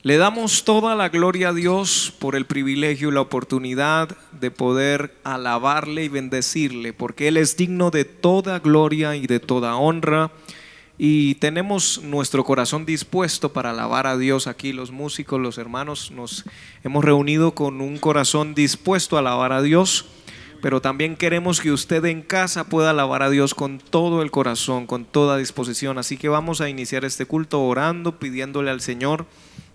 Le damos toda la gloria a Dios por el privilegio y la oportunidad de poder alabarle y bendecirle, porque Él es digno de toda gloria y de toda honra. Y tenemos nuestro corazón dispuesto para alabar a Dios. Aquí los músicos, los hermanos, nos hemos reunido con un corazón dispuesto a alabar a Dios. Pero también queremos que usted en casa pueda alabar a Dios con todo el corazón, con toda disposición. Así que vamos a iniciar este culto orando, pidiéndole al Señor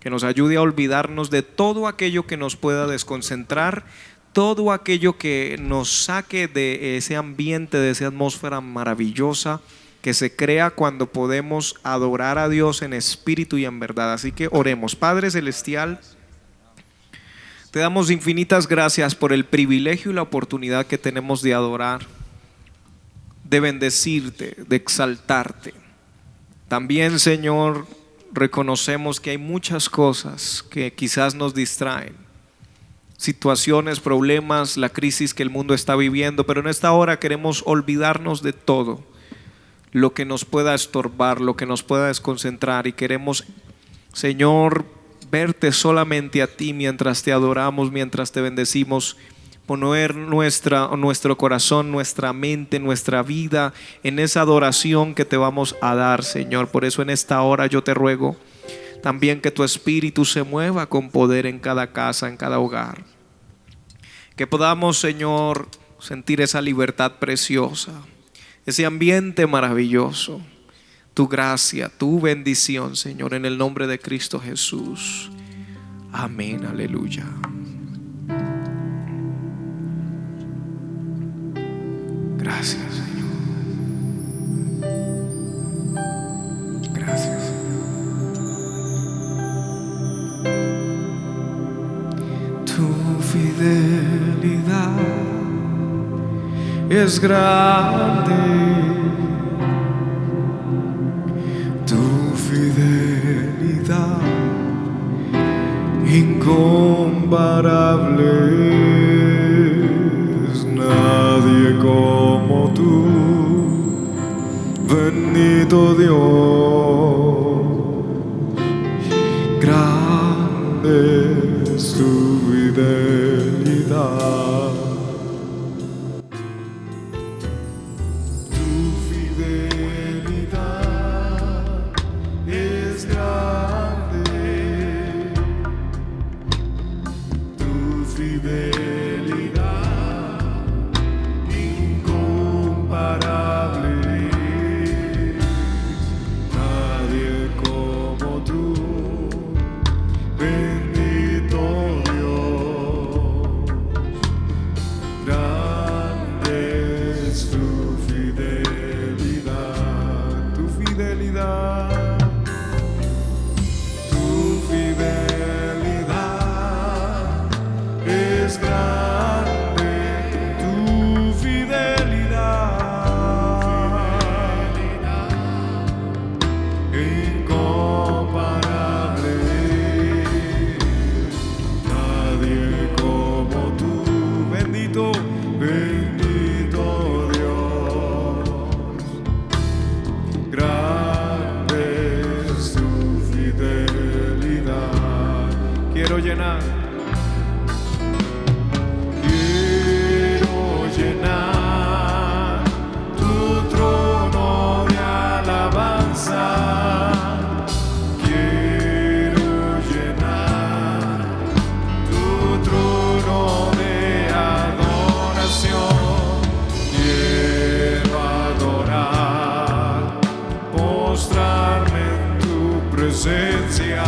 que nos ayude a olvidarnos de todo aquello que nos pueda desconcentrar, todo aquello que nos saque de ese ambiente, de esa atmósfera maravillosa que se crea cuando podemos adorar a Dios en espíritu y en verdad. Así que oremos. Padre Celestial, te damos infinitas gracias por el privilegio y la oportunidad que tenemos de adorar, de bendecirte, de exaltarte. También, Señor, reconocemos que hay muchas cosas que quizás nos distraen, situaciones, problemas, la crisis que el mundo está viviendo, pero en esta hora queremos olvidarnos de todo lo que nos pueda estorbar, lo que nos pueda desconcentrar, y queremos, Señor, verte solamente a ti mientras te adoramos, mientras te bendecimos. Poner nuestro corazón, nuestra mente, nuestra vida en esa adoración que te vamos a dar, Señor. Por eso en esta hora yo te ruego también que tu espíritu se mueva con poder en cada casa, en cada hogar. Que podamos, Señor, sentir esa libertad preciosa, ese ambiente maravilloso, tu gracia, tu bendición, Señor, en el nombre de Cristo Jesús. Amén, aleluya. Gracias, Señor. Gracias, Señor. Tu fidelidad es grande, tu fidelidad incomparable. Nadie como tú, bendito Dios. Grande es tu fidelidad. Tu fidelidad es grande, tu fidelidad incomparable. Nadie como tú, bendito Dios. Grande es tu fidelidad, tu fidelidad, tu fidelidad es grande, tu fidelidad incomparable. Nadie como tú, bendito, bendito Dios. Grande es tu fidelidad. Quiero llenar tu trono de alabanza. Quiero llenar tu trono de adoración. Quiero adorar, postrarme en tu presencia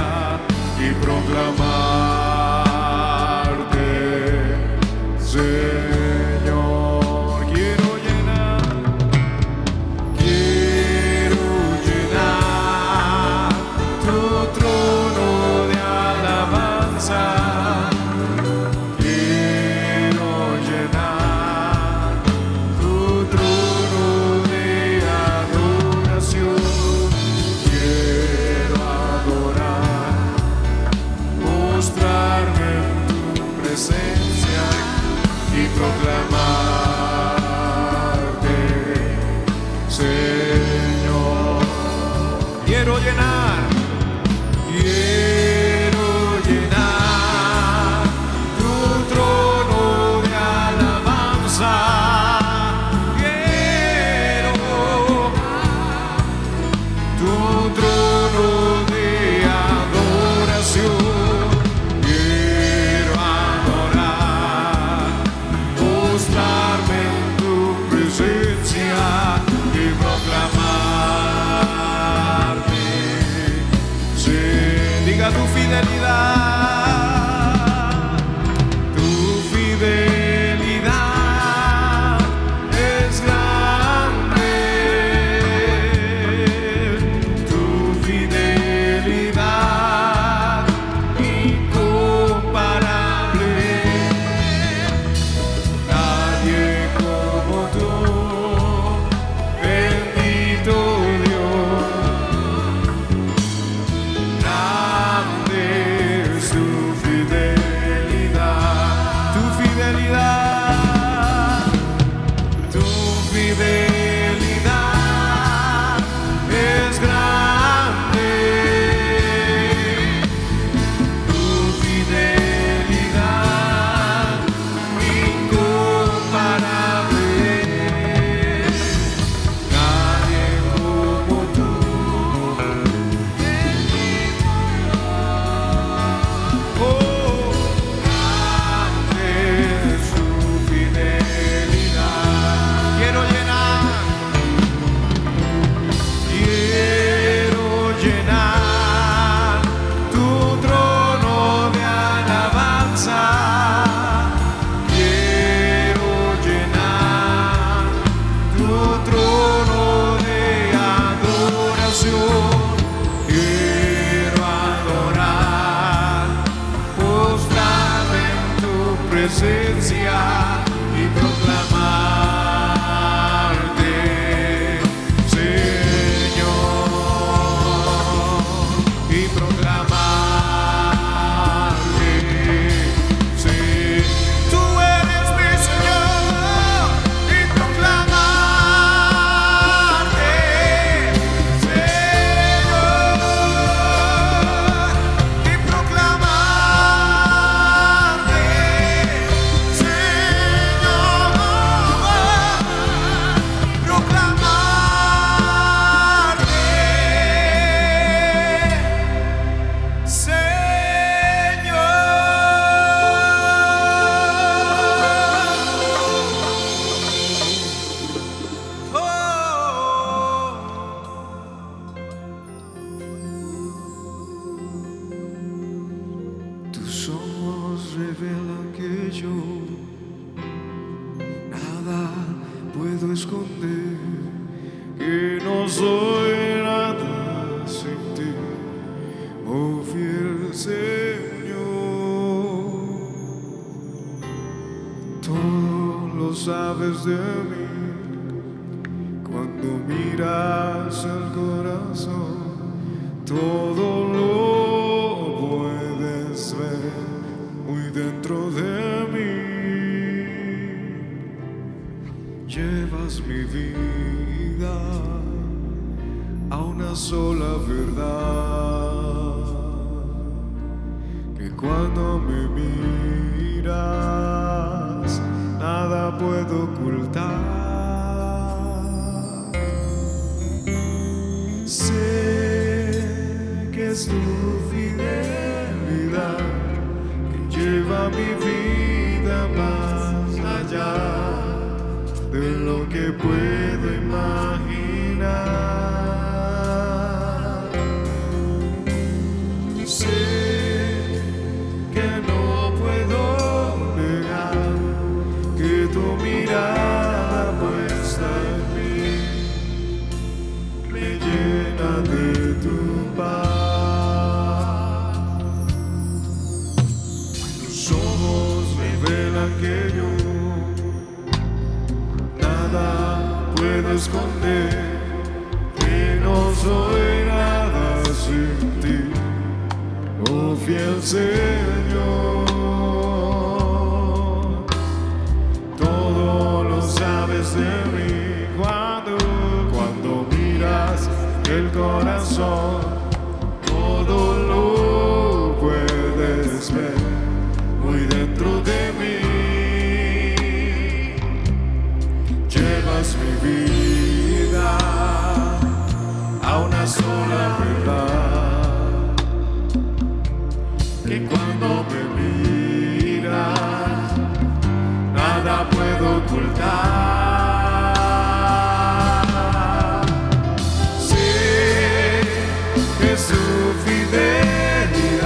y proclamarte, Señor. Quiero llenar tu trono de alabanza. Quiero llenar tu trono de adoración. Quiero adorar, diga tu fidelidad. Tu fidelidad es grande. Tu fidelidad incomparable. Nadie como tú, bendito Dios. Grande es tu fidelidad. Tu fidelidad. Tu fidelidad es grande. Tu fidelidad incomparable. Nadie como tú. Oh, grande es tu fidelidad. Quiero llenar tu trono de alabanza. Quiero llenar tu trono de adoración. Quiero adorar, postrarme en tu presencia y proclamarte, Señor, y proclamarte, sí, tú eres mi Señor, y proclamarte, Señor, y proclamarte, Señor, proclamarte, Señor. Oh. Tus ojos revelan que yo nada puedo esconder, que no soy nada sin ti, oh fiel Señor. Todo lo sabes de mí cuando miras el corazón. Todo lo puedes ver muy dentro de mí. Llevas mi vida a una sola verdad, que cuando me miras nada puedo ocultar. Sé que es tu fidelidad que lleva mi vida más allá de lo que puedo imaginar. Sé que no puedo negar que tu mirada puesta en mí me llena de tu paz. Tus ojos revelan que yo nada puedo esconder, que no soy nada sin ti, oh fiel Señor. Todo lo sabes de mí cuando miras el corazón. Todo lo puedes ver muy dentro de mí. Llevas mi vida a una sola verdad, que cuando me miras nada puedo ocultar. Sé que su fidelidad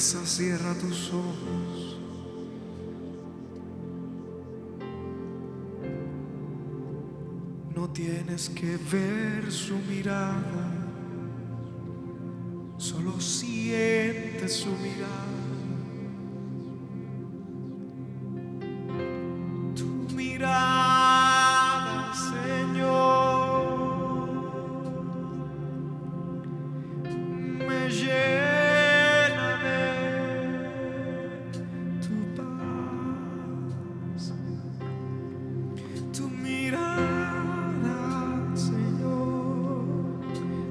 casa, cierra tus ojos. No tienes que ver su mirada, solo siente su mirada. Tu mirada, Señor, me llena de tu paz. Tu mirada, Señor,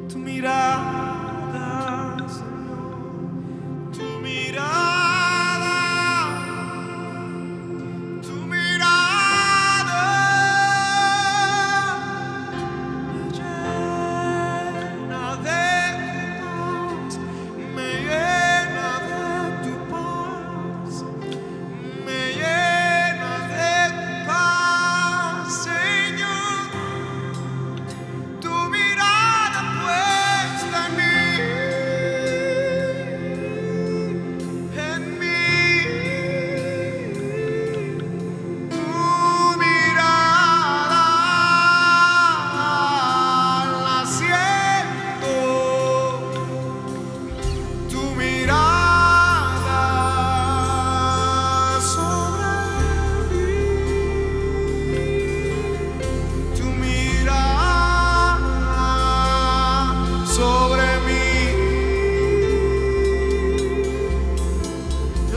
tu mirada, Señor, tu mirada, tu mirada me llena de tu paz, me llena de tu paz, me llena de tu paz, Señor. Tu mirada puesta en mí, tu mirada la siento, tu mirada sobre mí, tu mirada sobre mí,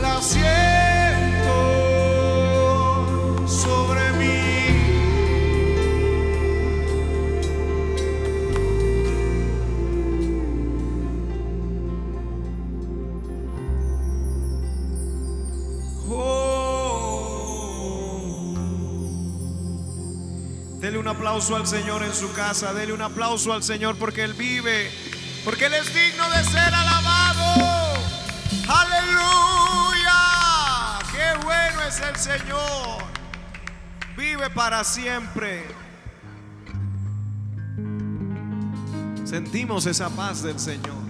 la siento sobre mí. Dele un aplauso al Señor en su casa, dele un aplauso al Señor porque Él vive, porque Él es digno de ser alabado. Aleluya, qué bueno es el Señor, vive para siempre. Sentimos esa paz del Señor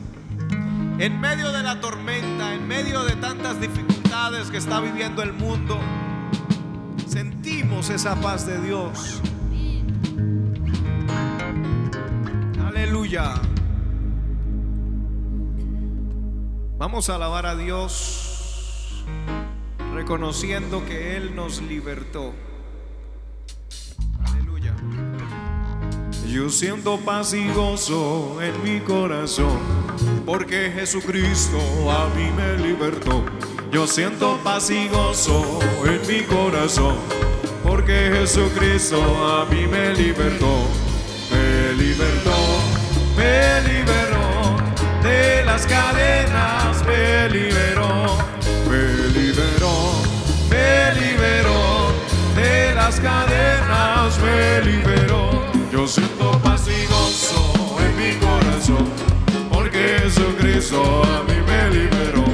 en medio de la tormenta, en medio de tantas dificultades que está viviendo el mundo. Sentimos esa paz de Dios. Aleluya. Vamos a alabar a Dios reconociendo que Él nos libertó. Aleluya. Yo siento paz y gozo en mi corazón, porque Jesucristo a mí me libertó. Yo siento paz y gozo en mi corazón, porque Jesucristo a mí me libertó. Me libertó, me liberó de las cadenas, me liberó, me liberó, me liberó de las cadenas, me liberó. Yo siento paz y gozo en mi corazón, porque Jesucristo a mí me liberó.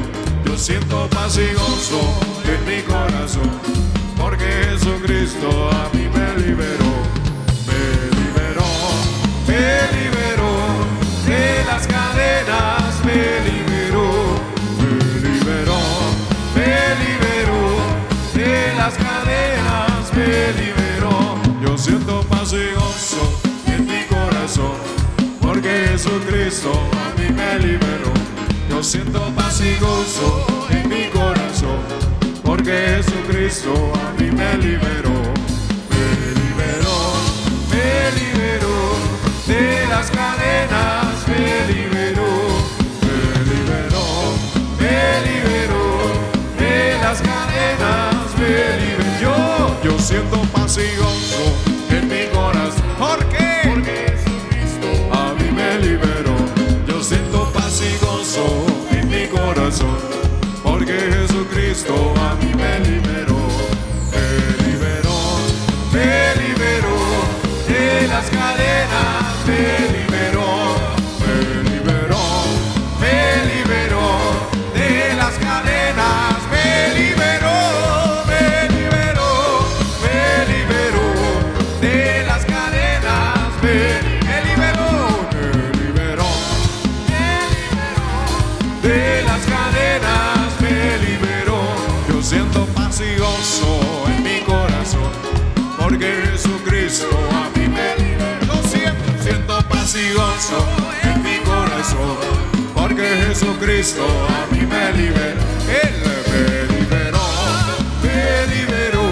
Yo siento paz y gozo en mi corazón, porque Jesucristo a mí me liberó. Me liberó de las cadenas, me liberó, me liberó, me liberó de las cadenas, me liberó. Yo siento paz y gozo en mi corazón, porque Jesucristo a mí me liberó. Yo siento paz y gozo en mi corazón, porque Jesucristo a mí me liberó. Me liberó, me liberó de las cadenas, me liberó, me liberó, me liberó de las cadenas, me liberó. Yo siento paz y gozo en mi corazón. ¿Por qué? Porque Jesucristo a mí me liberó. Yo siento paz y gozo en mi corazón, porque Jesucristo a mí me liberó. Me liberó, me liberó de las cadenas, me liberó, me liberó, me liberó de las cadenas, me liberó, me liberó, me liberó de las cadenas, me liberó, me liberó, me liberó de las cadenas. gozo en mi corazón, porque Jesucristo a mí me liberó. Él me liberó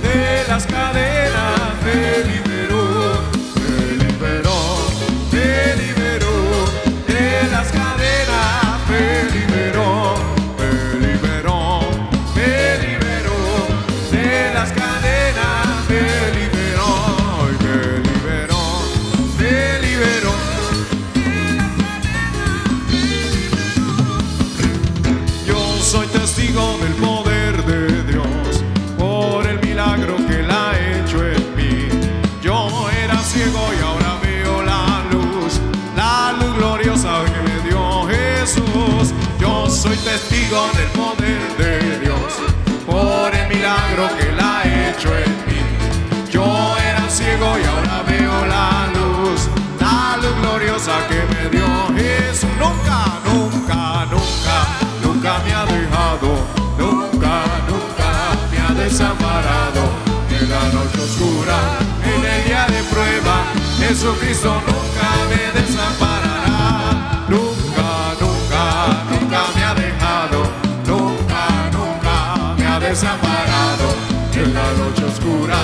de las cadenas, me liberó de las cadenas, me liberó de las cadenas, me liberó. Yo soy testigo del poder de Dios por el milagro que Él ha hecho en mí. Yo era ciego y ahora veo la luz gloriosa que me dio Jesús. Yo soy testigo del poder de Dios por el milagro que Él ha hecho en mí. Yo era ciego y ahora veo la luz gloriosa que me dio Jesús. Nunca me ha dejado, nunca me ha desamparado. En la noche oscura, en el día de prueba, Jesucristo nunca me desamparará. Nunca me ha dejado, nunca me ha desamparado. En la noche oscura,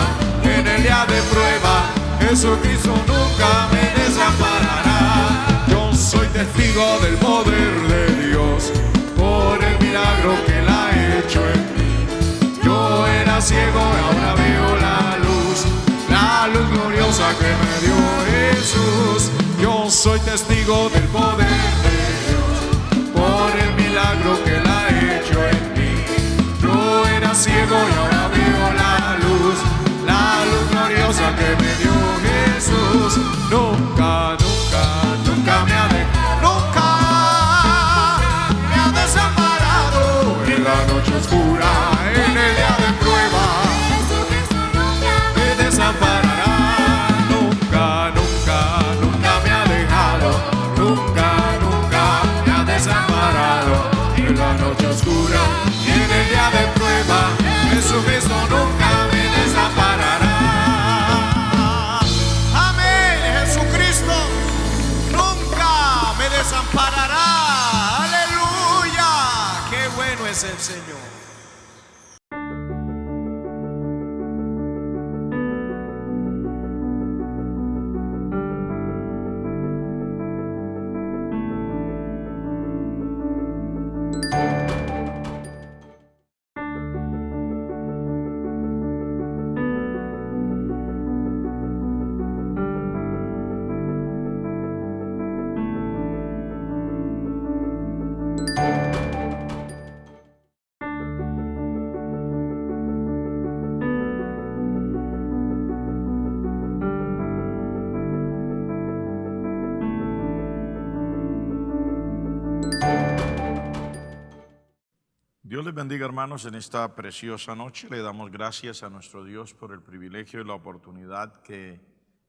en el día de prueba, Jesucristo nunca me desamparará. Yo soy testigo del poder de Dios por el milagro que Él ha hecho en mí. Yo era ciego y ahora veo la luz gloriosa que me dio Jesús. Yo soy testigo del poder de Dios por el milagro que Él ha hecho en mí. Yo era ciego y ahora veo la luz gloriosa que me dio Jesús. Nunca me ha dejado, nunca me ha desamparado. En la noche oscura, en el día de prueba, me desamparará. Nunca me ha dejado, nunca me ha desamparado. En la noche oscura y en el día de prueba, Jesucristo nunca me desamparará. Amén. Jesucristo nunca me desamparará. Aleluya. Qué bueno es el Señor. Dios les bendiga, hermanos, en esta preciosa noche. Le damos gracias a nuestro Dios por el privilegio y la oportunidad que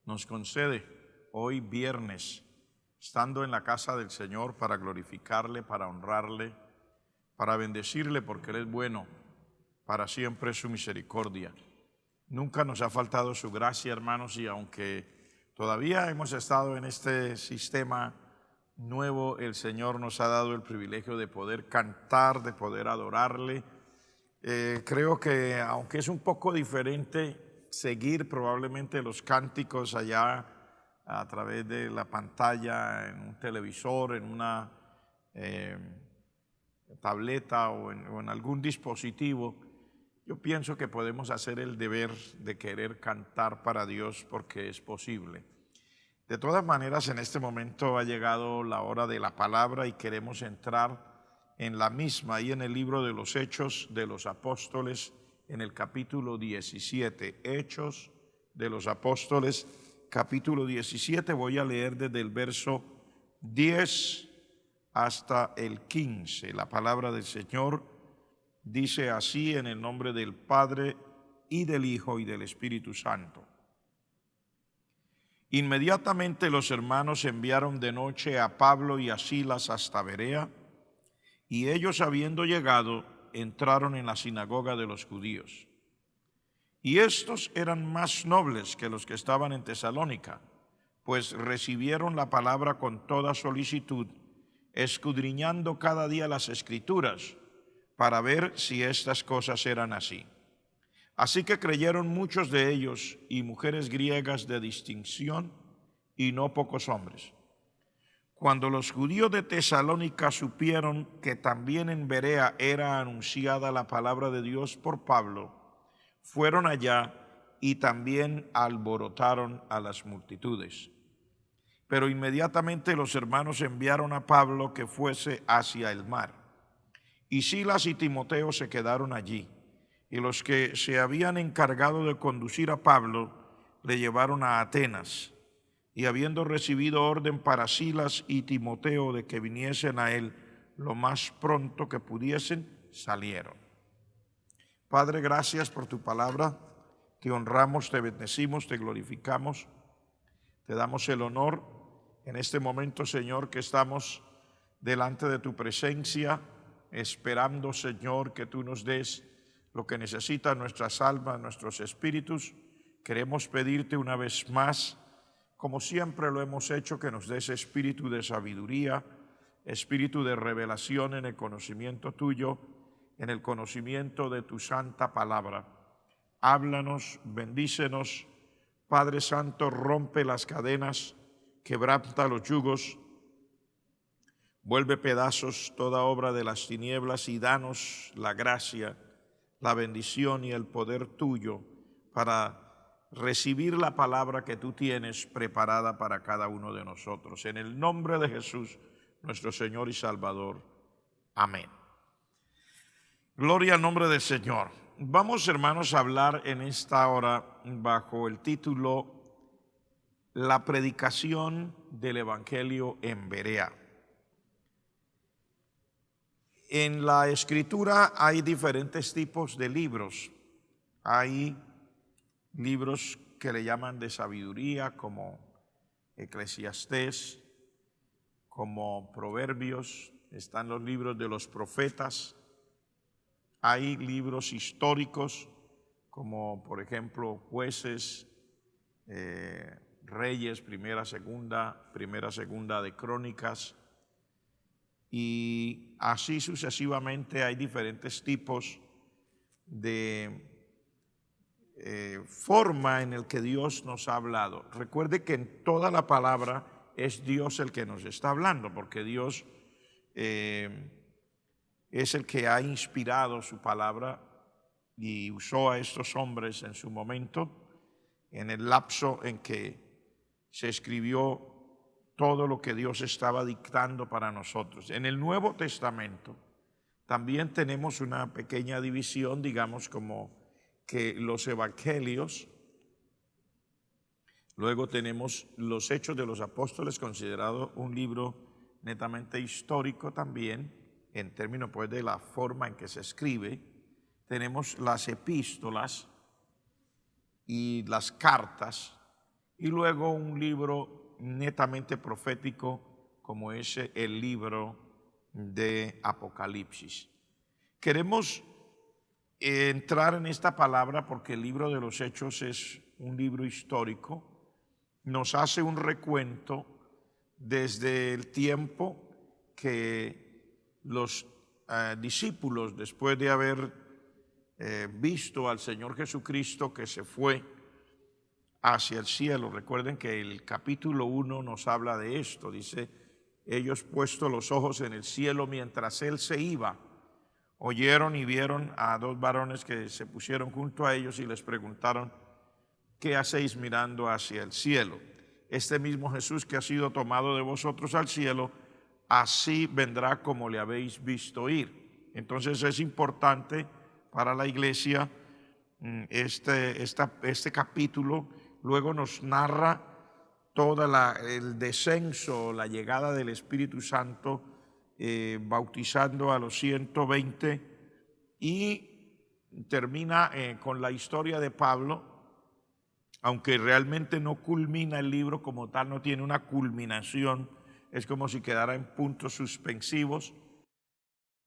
nos concede hoy viernes, estando en la casa del Señor para glorificarle, para honrarle, para bendecirle, porque Él es bueno, para siempre es su misericordia. Nunca nos ha faltado su gracia, hermanos, y aunque todavía hemos estado en este sistema nuevo, el Señor nos ha dado el privilegio de poder cantar, de poder adorarle. Creo que aunque es un poco diferente seguir probablemente los cánticos allá a través de la pantalla, en un televisor, en una tableta o en algún dispositivo, yo pienso que podemos hacer el deber de querer cantar para Dios porque es posible. De todas maneras, en este momento ha llegado la hora de la palabra y queremos entrar en la misma, ahí en el libro de los Hechos de los Apóstoles, en el capítulo 17. Hechos de los Apóstoles, capítulo 17. Voy a leer desde el verso 10 hasta el 15. La palabra del Señor dice así, en el nombre del Padre, y del Hijo, y del Espíritu Santo. Inmediatamente los hermanos enviaron de noche a Pablo y a Silas hasta Berea, y ellos, habiendo llegado, entraron en la sinagoga de los judíos. Y estos eran más nobles que los que estaban en Tesalónica, pues recibieron la palabra con toda solicitud, escudriñando cada día las Escrituras, para ver si estas cosas eran así. Así que creyeron muchos de ellos, y mujeres griegas de distinción, y no pocos hombres. Cuando los judíos de Tesalónica supieron que también en Berea era anunciada la palabra de Dios por Pablo, fueron allá y también alborotaron a las multitudes. Pero inmediatamente los hermanos enviaron a Pablo que fuese hacia el mar. Y Silas y Timoteo se quedaron allí, y los que se habían encargado de conducir a Pablo le llevaron a Atenas. Y habiendo recibido orden para Silas y Timoteo de que viniesen a él lo más pronto que pudiesen, salieron. Padre, gracias por tu palabra. Te honramos, te bendecimos, te glorificamos. Te damos el honor en este momento, Señor, que estamos delante de tu presencia, esperando, Señor, que tú nos des lo que necesitan nuestras almas, nuestros espíritus. Queremos pedirte una vez más, como siempre lo hemos hecho, que nos des espíritu de sabiduría, espíritu de revelación en el conocimiento tuyo, en el conocimiento de tu santa palabra. Háblanos, bendícenos. Padre Santo, rompe las cadenas, quebranta los yugos, vuelve pedazos toda obra de las tinieblas y danos la gracia, la bendición y el poder tuyo para recibir la palabra que tú tienes preparada para cada uno de nosotros. En el nombre de Jesús, nuestro Señor y Salvador. Amén. Gloria al nombre del Señor. Vamos, hermanos, a hablar en esta hora bajo el título La predicación del Evangelio en Berea. En la Escritura hay diferentes tipos de libros. Hay libros que le llaman de sabiduría, como Eclesiastés, como Proverbios. Están los libros de los profetas. Hay libros históricos, como por ejemplo Jueces, Reyes, primera, segunda de Crónicas. Y así sucesivamente hay diferentes tipos de forma en el que Dios nos ha hablado. Recuerde que en toda la palabra es Dios el que nos está hablando, porque Dios es el que ha inspirado su palabra y usó a estos hombres en su momento, en el lapso en que se escribió todo lo que Dios estaba dictando para nosotros. En el Nuevo Testamento también tenemos una pequeña división, digamos, como que los evangelios. Luego tenemos los Hechos de los Apóstoles, considerado un libro netamente histórico también, en términos pues de la forma en que se escribe. Tenemos las epístolas y las cartas, y luego un libro netamente profético como es el libro de Apocalipsis. Queremos entrar en esta palabra porque el libro de los Hechos es un libro histórico. Nos hace un recuento desde el tiempo que los discípulos, después de haber visto al Señor Jesucristo que se fue hacia el cielo. Recuerden que el capítulo 1 nos habla de esto. Dice, ellos puesto los ojos en el cielo mientras Él se iba, oyeron y vieron a dos varones que se pusieron junto a ellos y les preguntaron, ¿qué hacéis mirando hacia el cielo? Este mismo Jesús que ha sido tomado de vosotros al cielo, así vendrá como le habéis visto ir. Entonces es importante para la iglesia este capítulo. Luego nos narra todo el descenso, la llegada del Espíritu Santo, bautizando a los 120, y termina con la historia de Pablo, aunque realmente no culmina el libro como tal, no tiene una culminación, es como si quedara en puntos suspensivos.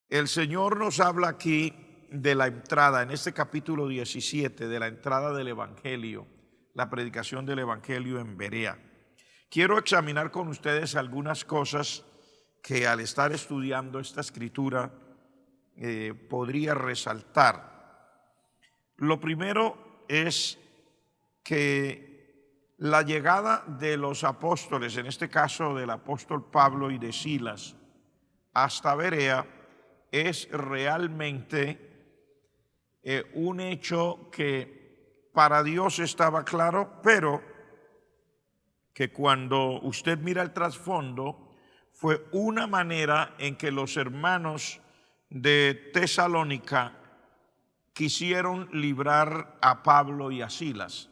El Señor nos habla aquí de la entrada, en este capítulo 17, de la entrada del Evangelio, la predicación del Evangelio en Berea. Quiero examinar con ustedes algunas cosas que al estar estudiando esta escritura podría resaltar. Lo primero es que la llegada de los apóstoles, en este caso del apóstol Pablo y de Silas, hasta Berea, es realmente un hecho que para Dios estaba claro, pero que cuando usted mira el trasfondo, fue una manera en que los hermanos de Tesalónica quisieron librar a Pablo y a Silas,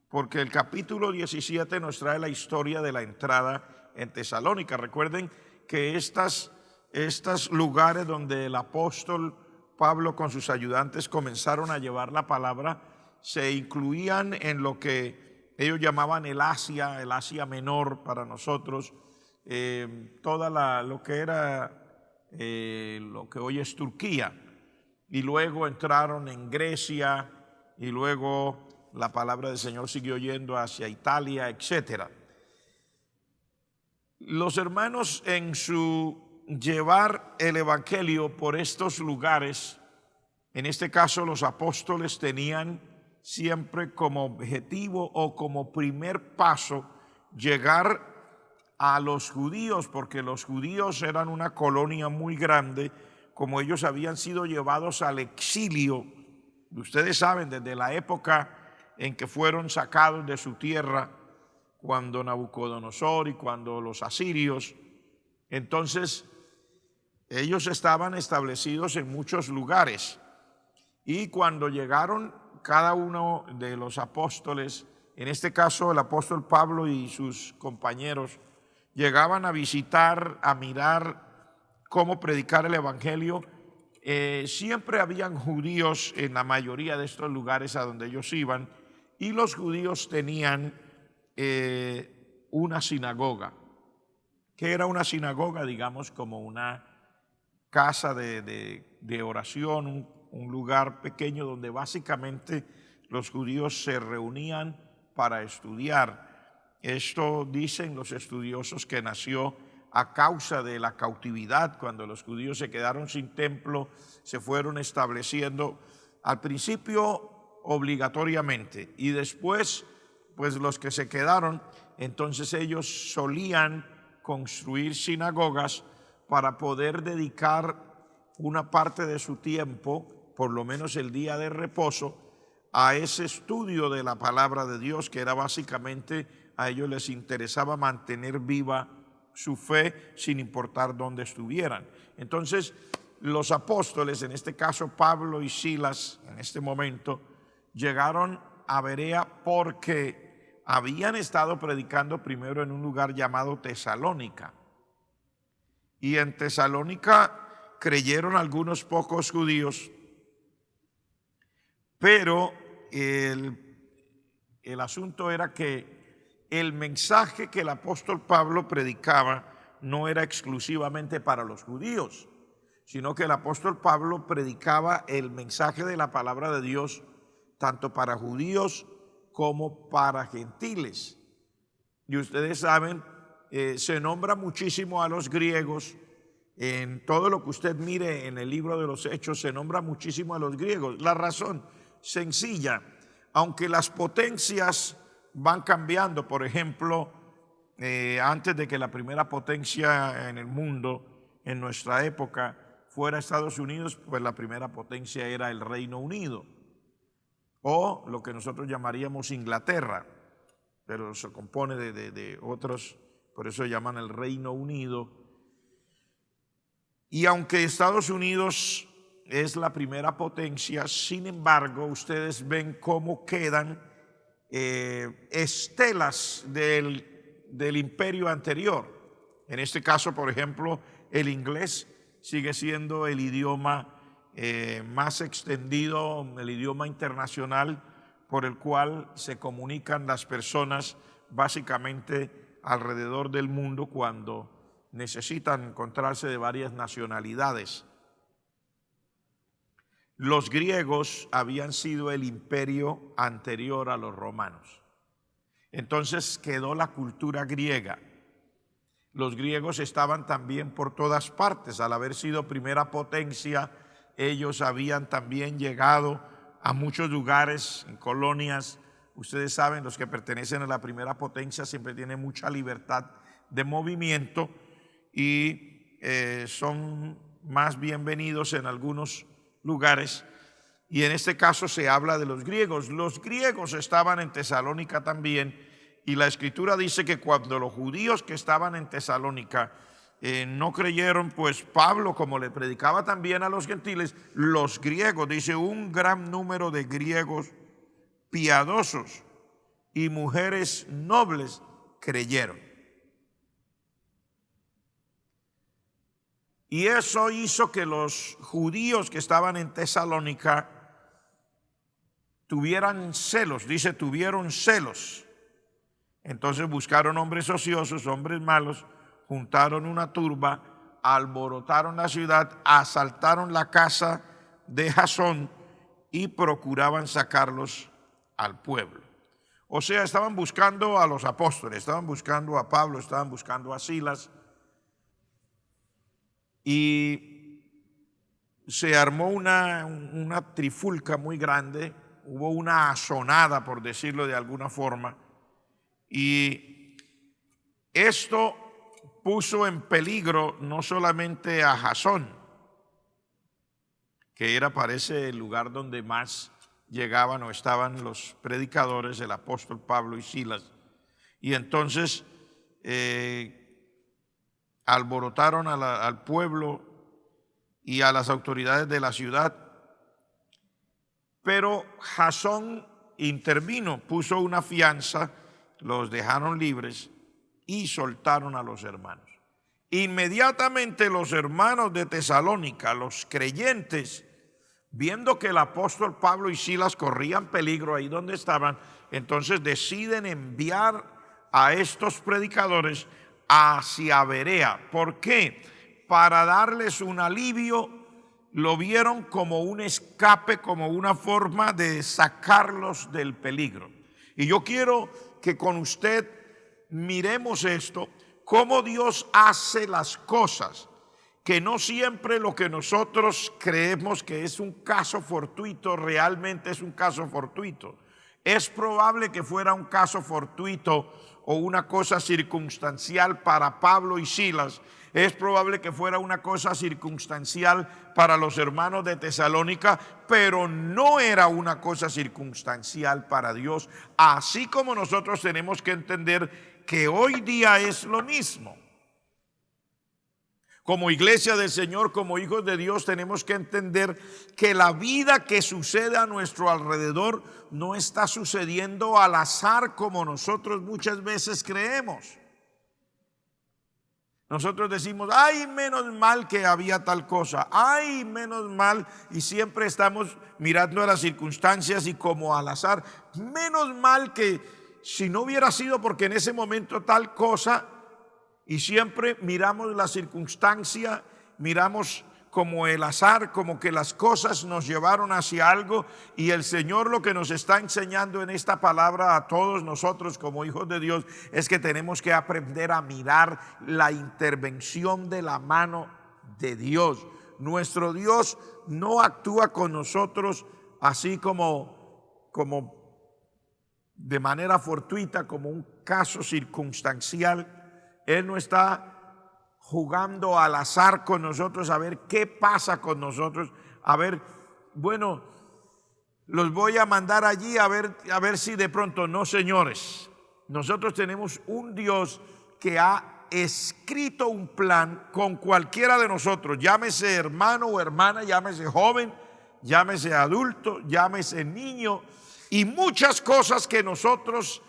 porque el capítulo 17 nos trae la historia de la entrada en Tesalónica. Recuerden que estos lugares donde el apóstol Pablo con sus ayudantes comenzaron a llevar la palabra se incluían en lo que ellos llamaban el Asia Menor para nosotros, toda lo que era lo que hoy es Turquía, y luego entraron en Grecia, y luego la palabra del Señor siguió yendo hacia Italia, etcétera. Los hermanos, en su llevar el evangelio por estos lugares, en este caso los apóstoles tenían siempre como objetivo o como primer paso llegar a los judíos, porque los judíos eran una colonia muy grande, como ellos habían sido llevados al exilio. Ustedes saben, desde la época en que fueron sacados de su tierra, cuando Nabucodonosor y cuando los asirios, entonces ellos estaban establecidos en muchos lugares, y cuando llegaron cada uno de los apóstoles, en este caso el apóstol Pablo y sus compañeros, llegaban a visitar, a mirar cómo predicar el evangelio. Siempre habían judíos en la mayoría de estos lugares a donde ellos iban, y los judíos tenían una sinagoga. ¿Qué era una sinagoga? Digamos como una casa de oración, un lugar pequeño donde básicamente los judíos se reunían para estudiar. Esto dicen los estudiosos que nació a causa de la cautividad, cuando los judíos se quedaron sin templo, se fueron estableciendo al principio obligatoriamente, y después pues los que se quedaron, entonces ellos solían construir sinagogas para poder dedicar una parte de su tiempo, por lo menos el día de reposo, a ese estudio de la palabra de Dios, que era básicamente, a ellos les interesaba mantener viva su fe sin importar dónde estuvieran. Entonces los apóstoles, en este caso Pablo y Silas, en este momento llegaron a Berea porque habían estado predicando primero en un lugar llamado Tesalónica, y en Tesalónica creyeron algunos pocos judíos, pero el asunto era que el mensaje que el apóstol Pablo predicaba no era exclusivamente para los judíos, sino que el apóstol Pablo predicaba el mensaje de la palabra de Dios tanto para judíos como para gentiles. Y ustedes saben, se nombra muchísimo a los griegos. En todo lo que usted mire en el libro de los Hechos se nombra muchísimo a los griegos. La razón sencilla, aunque las potencias van cambiando, por ejemplo, antes de que la primera potencia en el mundo, en nuestra época, fuera Estados Unidos, pues la primera potencia era el Reino Unido, o lo que nosotros llamaríamos Inglaterra, pero se compone de otros, por eso llaman el Reino Unido. Y aunque Estados Unidos es la primera potencia, sin embargo, ustedes ven cómo quedan estelas del imperio anterior. En este caso, por ejemplo, el inglés sigue siendo el idioma más extendido, el idioma internacional por el cual se comunican las personas básicamente alrededor del mundo cuando necesitan encontrarse de varias nacionalidades. Los griegos habían sido el imperio anterior a los romanos. Entonces quedó la cultura griega. Los griegos estaban también por todas partes. Al haber sido primera potencia, ellos habían también llegado a muchos lugares, en colonias. Ustedes saben, los que pertenecen a la primera potencia siempre tienen mucha libertad de movimiento y son más bienvenidos en algunos lugares. Y en este caso se habla de los griegos. Los griegos estaban en Tesalónica también, y la Escritura dice que cuando los judíos que estaban en Tesalónica no creyeron, pues Pablo, como le predicaba también a los gentiles, los griegos, dice, un gran número de griegos piadosos y mujeres nobles creyeron. Y eso hizo que los judíos que estaban en Tesalónica tuvieran celos, dice, tuvieron celos. Entonces buscaron hombres ociosos, hombres malos, juntaron una turba, alborotaron la ciudad, asaltaron la casa de Jasón y procuraban sacarlos al pueblo. O sea, estaban buscando a los apóstoles, estaban buscando a Pablo, estaban buscando a Silas, y se armó una trifulca muy grande, hubo una azonada, por decirlo de alguna forma, y esto puso en peligro no solamente a Jasón, que era, parece, el lugar donde más llegaban o estaban los predicadores, el apóstol Pablo y Silas, y entonces alborotaron al pueblo y a las autoridades de la ciudad. Pero Jasón intervino, puso una fianza, los dejaron libres y soltaron a los hermanos. Inmediatamente los hermanos de Tesalónica, los creyentes, viendo que el apóstol Pablo y Silas corrían peligro ahí donde estaban, entonces deciden enviar a estos predicadores hacia Berea. ¿Por qué? Para darles un alivio. Lo vieron como un escape, como una forma de sacarlos del peligro. Y yo quiero que con usted miremos esto, cómo Dios hace las cosas, que no siempre lo que nosotros creemos que es un caso fortuito, realmente es un caso fortuito. Es probable que fuera un caso fortuito o una cosa circunstancial para Pablo y Silas. Es probable que fuera una cosa circunstancial para los hermanos de Tesalónica, pero no era una cosa circunstancial para Dios. Así como nosotros tenemos que entender que hoy día es lo mismo. Como iglesia del Señor, como hijos de Dios, tenemos que entender que la vida que sucede a nuestro alrededor no está sucediendo al azar como nosotros muchas veces creemos. Nosotros decimos, ay, menos mal que había tal cosa, ay, menos mal, y siempre estamos mirando a las circunstancias y como al azar, menos mal que si no hubiera sido porque en ese momento tal cosa, y siempre miramos la circunstancia, miramos como el azar, como que las cosas nos llevaron hacia algo, y el Señor lo que nos está enseñando en esta palabra a todos nosotros como hijos de Dios es que tenemos que aprender a mirar la intervención de la mano de Dios. Nuestro Dios no actúa con nosotros así como de manera fortuita, como un caso circunstancial. Él no está jugando al azar con nosotros a ver qué pasa con nosotros, a ver, bueno, los voy a mandar allí a ver si de pronto. No, señores, nosotros tenemos un Dios que ha escrito un plan con cualquiera de nosotros, llámese hermano o hermana, llámese joven, llámese adulto, llámese niño, y muchas cosas que nosotros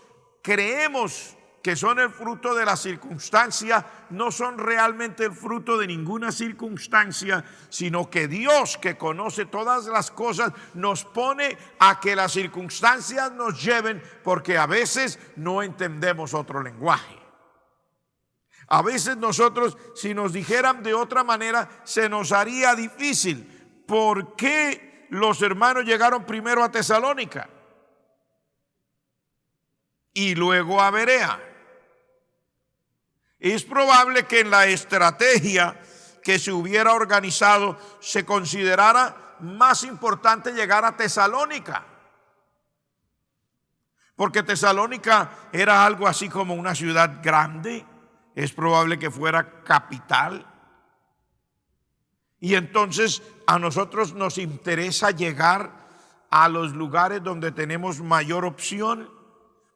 creemos que son el fruto de la circunstancia, no son realmente el fruto de ninguna circunstancia, sino que Dios, que conoce todas las cosas, nos pone a que las circunstancias nos lleven, porque a veces no entendemos otro lenguaje. A veces nosotros, si nos dijeran de otra manera, se nos haría difícil. ¿Por qué los hermanos llegaron primero a Tesalónica? y luego a Berea. Es probable que en la estrategia que se hubiera organizado se considerara más importante llegar a Tesalónica, porque Tesalónica era algo así como una ciudad grande, es probable que fuera capital. Y entonces a nosotros nos interesa llegar a los lugares donde tenemos mayor opción,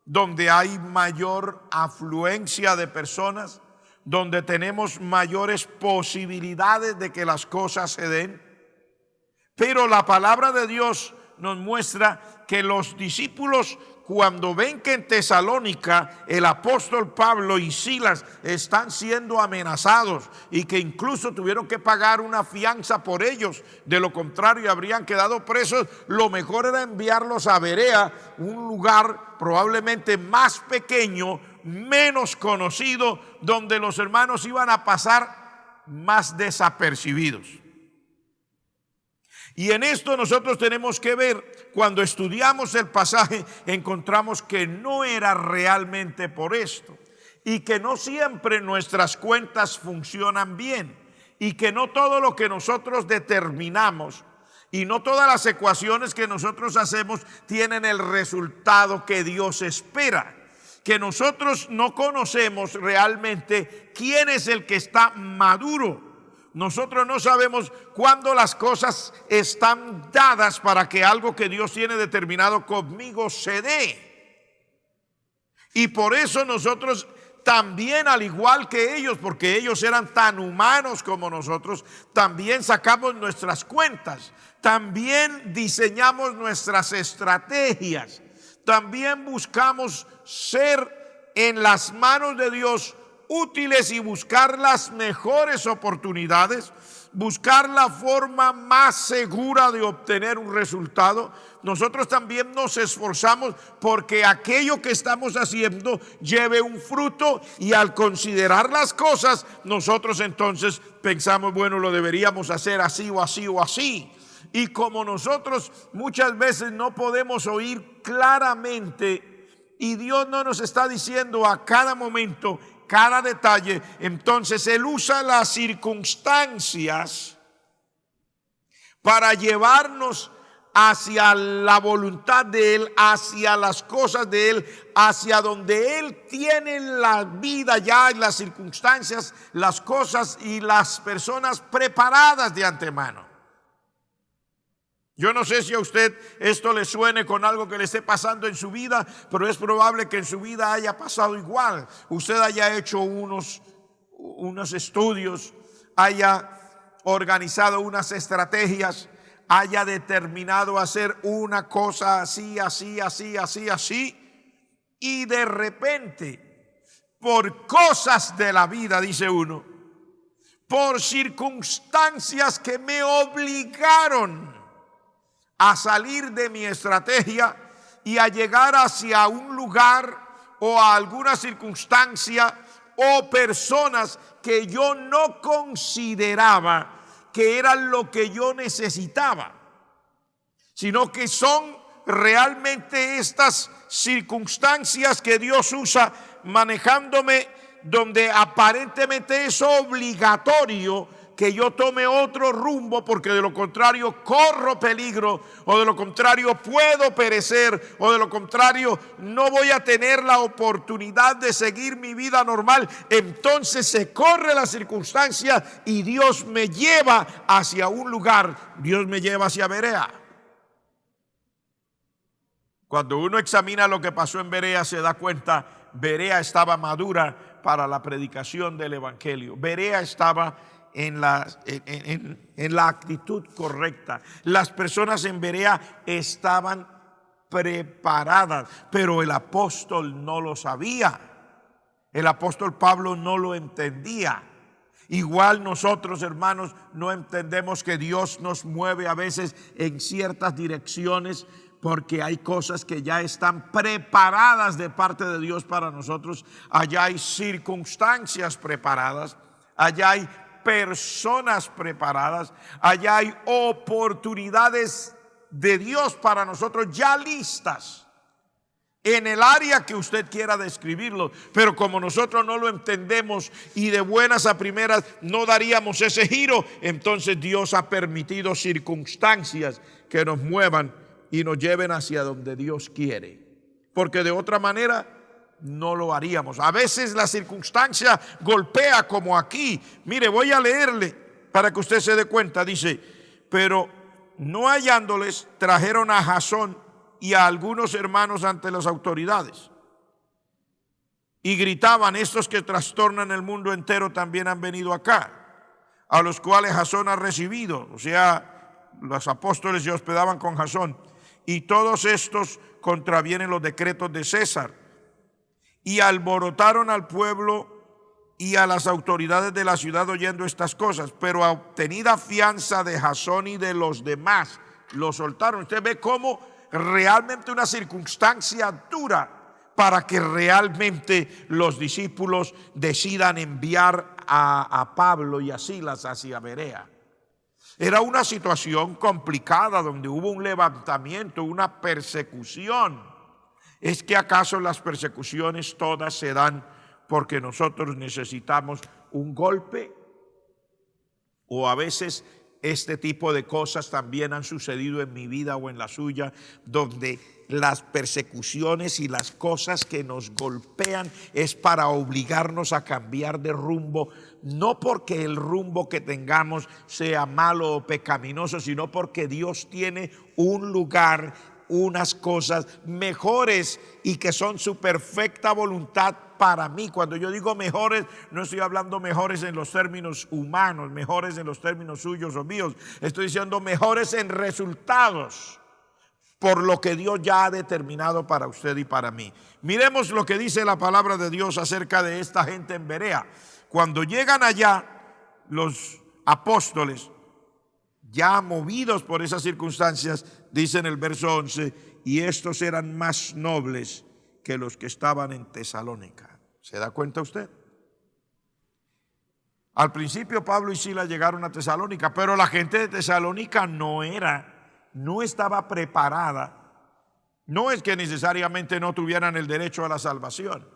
donde hay mayor afluencia de personas, donde tenemos mayores posibilidades de que las cosas se den. Pero la palabra de Dios nos muestra que los discípulos, cuando ven que en Tesalónica el apóstol Pablo y Silas están siendo amenazados y que incluso tuvieron que pagar una fianza por ellos, de lo contrario habrían quedado presos, lo mejor era enviarlos a Berea, un lugar probablemente más pequeño, menos conocido, donde los hermanos iban a pasar más desapercibidos. Y en esto nosotros tenemos que ver, cuando estudiamos el pasaje, encontramos que no era realmente por esto, y que no siempre nuestras cuentas funcionan bien, y que no todo lo que nosotros determinamos y no todas las ecuaciones que nosotros hacemos tienen el resultado que Dios espera. Que nosotros no conocemos realmente quién es el que está maduro. Nosotros no sabemos cuándo las cosas están dadas para que algo que Dios tiene determinado conmigo se dé. Y por eso nosotros también, al igual que ellos, porque ellos eran tan humanos como nosotros, también sacamos nuestras cuentas, también diseñamos nuestras estrategias, también buscamos ser en las manos de Dios útiles y buscar las mejores oportunidades, buscar la forma más segura de obtener un resultado. Nosotros también nos esforzamos porque aquello que estamos haciendo lleve un fruto, y al considerar las cosas nosotros entonces pensamos, bueno, lo deberíamos hacer así o así o así. Y como nosotros muchas veces no podemos oír claramente y Dios no nos está diciendo a cada momento cada detalle, entonces Él usa las circunstancias para llevarnos hacia la voluntad de Él, hacia las cosas de Él, hacia donde Él tiene la vida ya, en las circunstancias, las cosas y las personas preparadas de antemano. Yo no sé si a usted esto le suene con algo que le esté pasando en su vida, pero es probable que en su vida haya pasado igual. Usted haya hecho unos estudios, haya organizado unas estrategias, haya determinado hacer una cosa así, y de repente, por cosas de la vida, dice uno, por circunstancias que me obligaron a salir de mi estrategia y a llegar hacia un lugar o a alguna circunstancia o personas que yo no consideraba que eran lo que yo necesitaba, sino que son realmente estas circunstancias que Dios usa manejándome, donde aparentemente es obligatorio que yo tome otro rumbo, porque de lo contrario corro peligro, o de lo contrario puedo perecer, o de lo contrario no voy a tener la oportunidad de seguir mi vida normal. Entonces se corre la circunstancia y Dios me lleva hacia un lugar, Dios me lleva hacia Berea. Cuando uno examina lo que pasó en Berea, se da cuenta, Berea estaba madura para la predicación del evangelio. Berea estaba en la actitud correcta. Las personas en Berea estaban preparadas, pero el apóstol no lo sabía. El apóstol Pablo no lo entendía. Igual nosotros, hermanos, no entendemos que Dios nos mueve a veces en ciertas direcciones, porque hay cosas que ya están preparadas de parte de Dios para nosotros. Allá hay circunstancias preparadas, allá hay personas preparadas, allá hay oportunidades de Dios para nosotros ya listas. en el área que usted quiera describirlo, pero como nosotros no lo entendemos y de buenas a primeras no daríamos ese giro, entonces Dios ha permitido circunstancias que nos muevan y nos lleven hacia donde Dios quiere, porque de otra manera no lo haríamos. A veces la circunstancia golpea como aquí. Mire, voy a leerle para que usted se dé cuenta. Dice: pero no hallándoles, trajeron a Jasón y a algunos hermanos ante las autoridades, y gritaban: estos que trastornan el mundo entero también han venido acá, a los cuales Jasón ha recibido. O sea, los apóstoles se hospedaban con Jasón, y todos estos contravienen los decretos de César, y alborotaron al pueblo y a las autoridades de la ciudad oyendo estas cosas. Pero obtenida fianza de Jasón y de los demás, lo soltaron. Usted ve cómo realmente una circunstancia dura para que realmente los discípulos decidan enviar a Pablo y a Silas hacia Berea. Era una situación complicada donde hubo un levantamiento, una persecución. ¿Es que acaso las persecuciones todas se dan porque nosotros necesitamos un golpe? O a veces este tipo de cosas también han sucedido en mi vida o en la suya, donde las persecuciones y las cosas que nos golpean es para obligarnos a cambiar de rumbo, no porque el rumbo que tengamos sea malo o pecaminoso, sino porque Dios tiene un lugar, unas cosas mejores y que son su perfecta voluntad para mí. Cuando yo digo mejores, no estoy hablando mejores en los términos humanos, mejores en los términos suyos o míos. Estoy diciendo mejores en resultados, por lo que Dios ya ha determinado para usted y para mí. Miremos lo que dice la palabra de Dios acerca de esta gente en Berea. Cuando llegan allá los apóstoles, ya movidos por esas circunstancias, dice en el verso 11: y estos eran más nobles que los que estaban en Tesalónica. ¿Se da cuenta usted? Al principio Pablo y Silas llegaron a Tesalónica, pero la gente de Tesalónica no estaba preparada. No es que necesariamente no tuvieran el derecho a la salvación,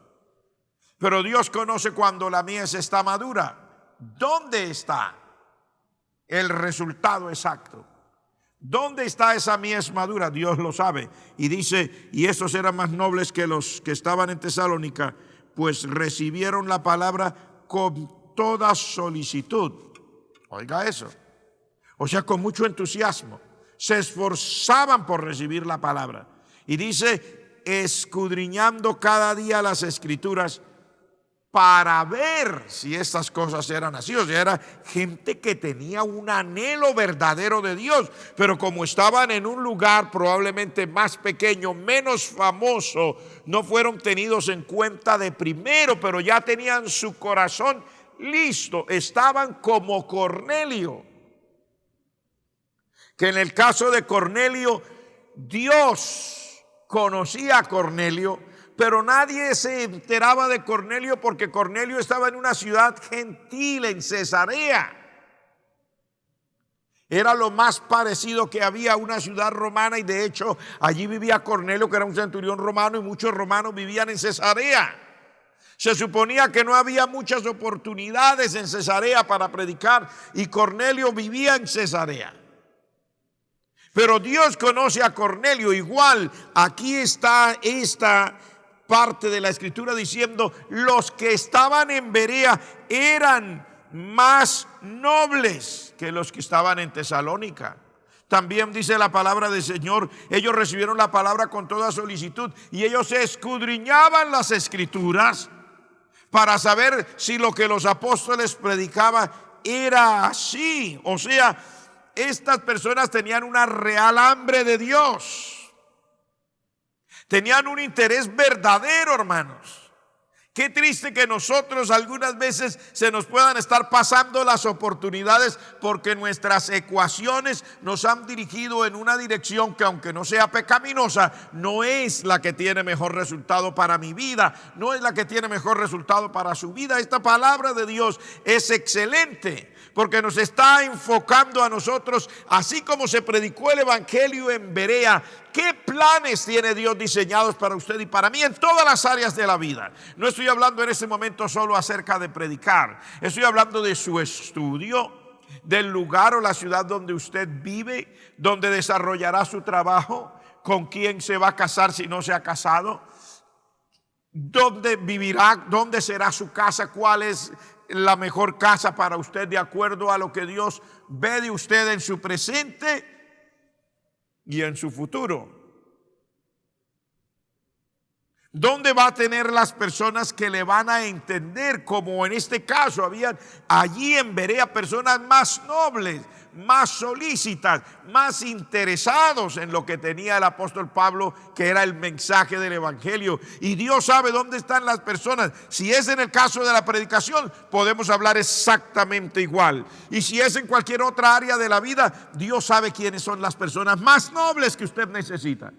pero Dios conoce cuando la mies está madura. ¿Dónde está el resultado exacto? ¿Dónde está esa mies madura? Dios lo sabe. Y dice: y estos eran más nobles que los que estaban en Tesalónica, pues recibieron la palabra con toda solicitud. Oiga eso. O sea, con mucho entusiasmo. Se esforzaban por recibir la palabra. Y dice: escudriñando cada día las escrituras para ver si estas cosas eran así. O sea, era gente que tenía un anhelo verdadero de Dios, pero como estaban en un lugar probablemente más pequeño, menos famoso, no fueron tenidos en cuenta de primero, pero ya tenían su corazón listo. Estaban como Cornelio, que en el caso de Cornelio, Dios conocía a Cornelio, pero nadie se enteraba de Cornelio porque Cornelio estaba en una ciudad gentil, en Cesarea. Era lo más parecido que había a una ciudad romana, y de hecho allí vivía Cornelio, que era un centurión romano, y muchos romanos vivían en Cesarea. Se suponía que no había muchas oportunidades en Cesarea para predicar, y Cornelio vivía en Cesarea. Pero Dios conoce a Cornelio. Igual aquí está esta parte de la escritura diciendo: los que estaban en Berea eran más nobles que los que estaban en Tesalónica. También dice la palabra del Señor: ellos recibieron la palabra con toda solicitud, y ellos escudriñaban las escrituras para saber si lo que los apóstoles predicaban era así. O sea, estas personas tenían una real hambre de Dios. Tenían un interés verdadero, hermanos. Qué triste que nosotros algunas veces se nos puedan estar pasando las oportunidades porque nuestras ecuaciones nos han dirigido en una dirección que, aunque no sea pecaminosa, no es la que tiene mejor resultado para mi vida, no es la que tiene mejor resultado para su vida. Esta palabra de Dios es excelente porque nos está enfocando a nosotros, así como se predicó el evangelio en Berea. ¿Qué planes tiene Dios diseñados para usted y para mí en todas las áreas de la vida? No estoy hablando en este momento solo acerca de predicar. Estoy hablando de su estudio, del lugar o la ciudad donde usted vive, donde desarrollará su trabajo, con quién se va a casar si no se ha casado, dónde vivirá, dónde será su casa, cuál es la mejor casa para usted de acuerdo a lo que Dios ve de usted en su presente y en su futuro. ¿Dónde va a tener las personas que le van a entender? Como en este caso, habían allí en Berea personas más nobles, más solícitas, más interesados en lo que tenía el apóstol Pablo, que era el mensaje del evangelio. Y Dios sabe dónde están las personas. Si es en el caso de la predicación, podemos hablar exactamente igual. Y si es en cualquier otra área de la vida, Dios sabe quiénes son las personas más nobles que usted necesita.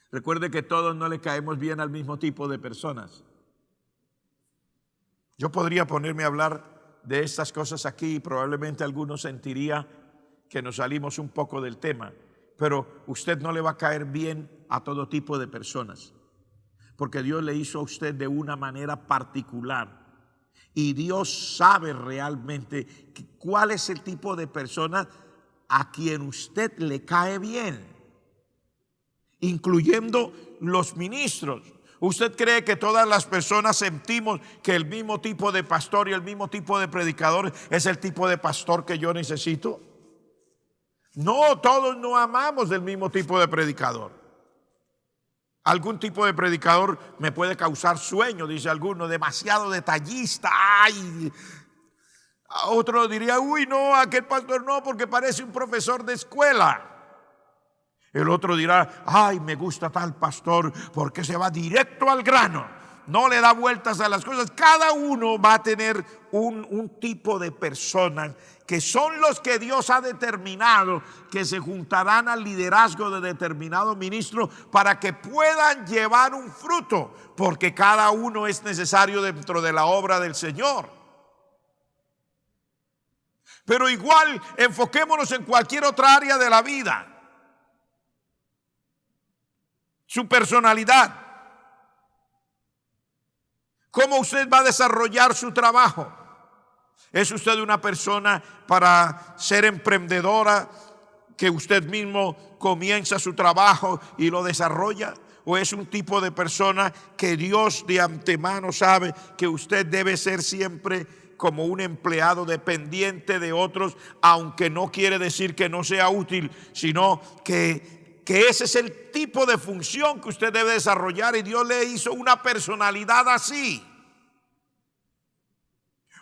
Recuerde que todos no le caemos bien al mismo tipo de personas. Yo podría ponerme a hablar de estas cosas aquí y probablemente algunos sentiría que nos salimos un poco del tema, pero usted no le va a caer bien a todo tipo de personas, porque Dios le hizo a usted de una manera particular y Dios sabe realmente cuál es el tipo de persona a quien usted le cae bien, incluyendo los ministros. ¿Usted cree que todas las personas sentimos que el mismo tipo de pastor y el mismo tipo de predicador es el tipo de pastor que yo necesito? No, todos no amamos el mismo tipo de predicador. Algún tipo de predicador me puede causar sueño, dice alguno, demasiado detallista. Ay, otro diría, uy, no, aquel pastor no, porque parece un profesor de escuela. El otro dirá, ay, me gusta tal pastor porque se va directo al grano, no le da vueltas a las cosas. Cada uno va a tener un tipo de personas que son los que Dios ha determinado que se juntarán al liderazgo de determinado ministro para que puedan llevar un fruto, porque cada uno es necesario dentro de la obra del Señor. Pero igual enfoquémonos en cualquier otra área de la vida. Su personalidad, cómo usted va a desarrollar su trabajo. ¿Es usted una persona para ser emprendedora, que usted mismo comienza su trabajo y lo desarrolla? ¿O es un tipo de persona que Dios de antemano sabe que usted debe ser siempre como un empleado dependiente de otros, aunque no quiere decir que no sea útil, sino que ese es el tipo de función que usted debe desarrollar, y Dios le hizo una personalidad así?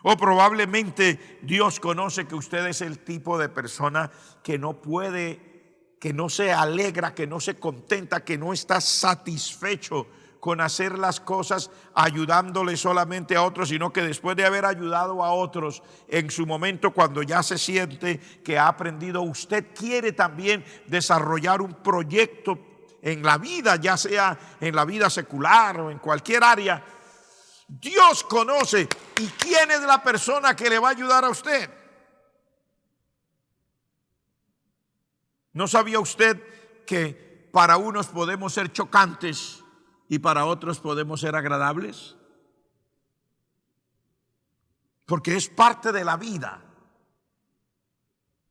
O probablemente Dios conoce que usted es el tipo de persona que no puede, que no se alegra, que no se contenta, que no está satisfecho con hacer las cosas ayudándole solamente a otros, sino que después de haber ayudado a otros en su momento, cuando ya se siente que ha aprendido, usted quiere también desarrollar un proyecto en la vida, ya sea en la vida secular o en cualquier área. Dios conoce y quién es la persona que le va a ayudar a usted. ¿No sabía usted que para unos podemos ser chocantes y para otros podemos ser agradables? Porque es parte de la vida.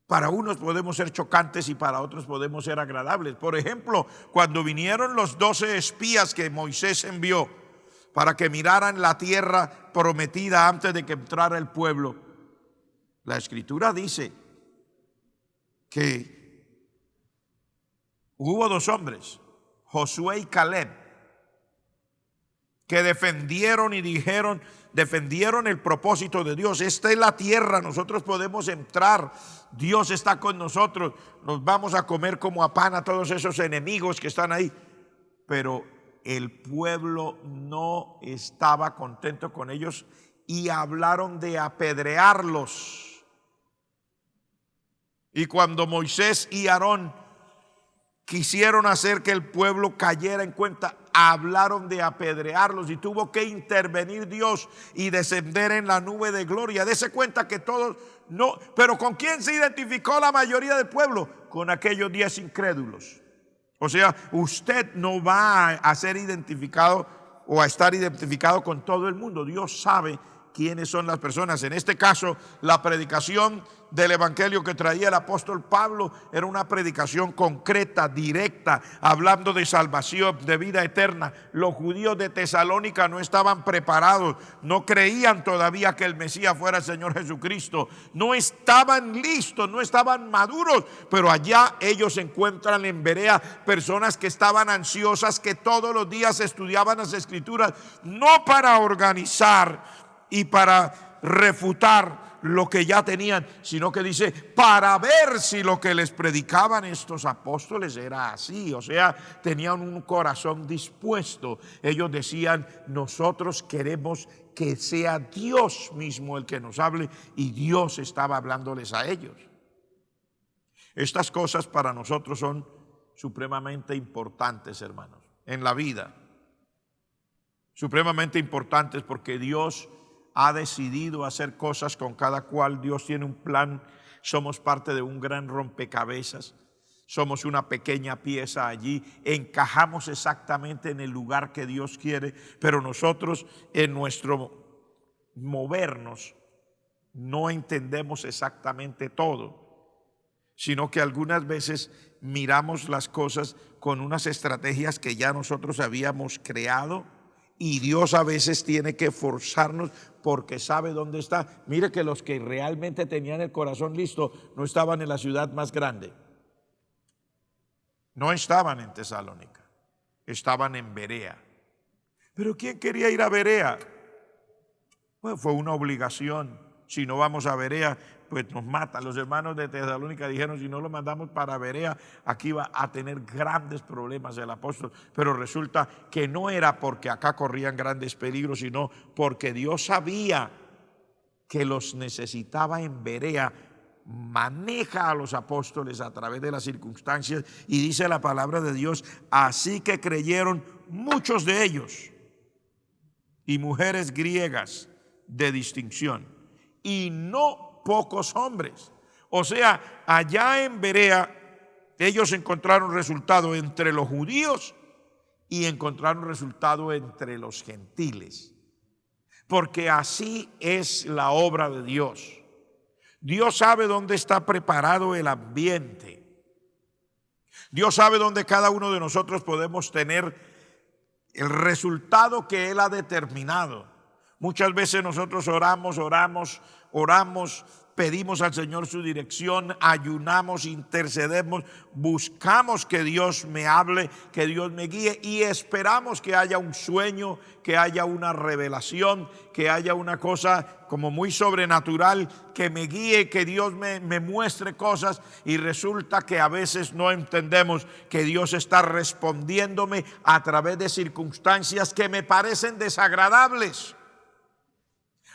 Para unos podemos ser chocantes y para otros podemos ser agradables. Por ejemplo, cuando vinieron los 12 espías que Moisés envió para que miraran la tierra prometida antes de que entrara el pueblo, la Escritura dice que hubo 2 hombres, Josué y Caleb, que defendieron y dijeron, defendieron el propósito de Dios. Esta es la tierra, nosotros podemos entrar, Dios está con nosotros, nos vamos a comer como a pan a todos esos enemigos que están ahí. Pero el pueblo no estaba contento con ellos y hablaron de apedrearlos. Y cuando Moisés y Aarón quisieron hacer que el pueblo cayera en cuenta, hablaron de apedrearlos y tuvo que intervenir Dios y descender en la nube de gloria. Dese cuenta que todos no, pero ¿con quién se identificó la mayoría del pueblo? Con aquellos 10 incrédulos. O sea, usted no va a ser identificado o a estar identificado con todo el mundo. Dios sabe quiénes son las personas. En este caso, la predicación del evangelio que traía el apóstol Pablo era una predicación concreta, directa, hablando de salvación, de vida eterna. Los judíos de Tesalónica no estaban preparados, no creían todavía que el Mesías fuera el Señor Jesucristo, no estaban listos, no estaban maduros, pero allá ellos encuentran en Berea personas que estaban ansiosas, que todos los días estudiaban las Escrituras, no para organizar y para refutar lo que ya tenían, sino que dice para ver si lo que les predicaban estos apóstoles era así. O sea, tenían un corazón dispuesto. Ellos decían: nosotros queremos que sea Dios mismo el que nos hable, y Dios estaba hablándoles a ellos. Estas cosas para nosotros son supremamente importantes, hermanos, en la vida. Supremamente importantes porque Dios ha decidido hacer cosas con cada cual. Dios tiene un plan. Somos parte de un gran rompecabezas. Somos una pequeña pieza allí. Encajamos exactamente en el lugar que Dios quiere. Pero nosotros en nuestro movernos no entendemos exactamente todo, sino que algunas veces miramos las cosas con unas estrategias que ya nosotros habíamos creado. Y Dios a veces tiene que forzarnos porque sabe dónde está. Mire que los que realmente tenían el corazón listo no estaban en la ciudad más grande. No estaban en Tesalónica, estaban en Berea. ¿Pero quién quería ir a Berea? Bueno, fue una obligación. Si no vamos a Berea, pues nos matan. Los hermanos de Tesalónica dijeron: si no lo mandamos para Berea, aquí va a tener grandes problemas el apóstol. Pero resulta que no era porque acá corrían grandes peligros, sino porque Dios sabía que los necesitaba en Berea. Maneja a los apóstoles a través de las circunstancias, y dice la palabra de Dios: así que creyeron muchos de ellos, y mujeres griegas de distinción, y no pocos hombres. O sea, allá en Berea ellos encontraron resultado entre los judíos y encontraron resultado entre los gentiles, porque así es la obra de Dios. Dios sabe dónde está preparado el ambiente. Dios sabe dónde cada uno de nosotros podemos tener el resultado que Él ha determinado. Muchas veces nosotros oramos, pedimos al Señor su dirección, ayunamos, intercedemos, buscamos que Dios me hable, que Dios me guíe, y esperamos que haya un sueño, que haya una revelación, que haya una cosa como muy sobrenatural que me guíe, que Dios me muestre cosas, y resulta que a veces no entendemos que Dios está respondiéndome a través de circunstancias que me parecen desagradables.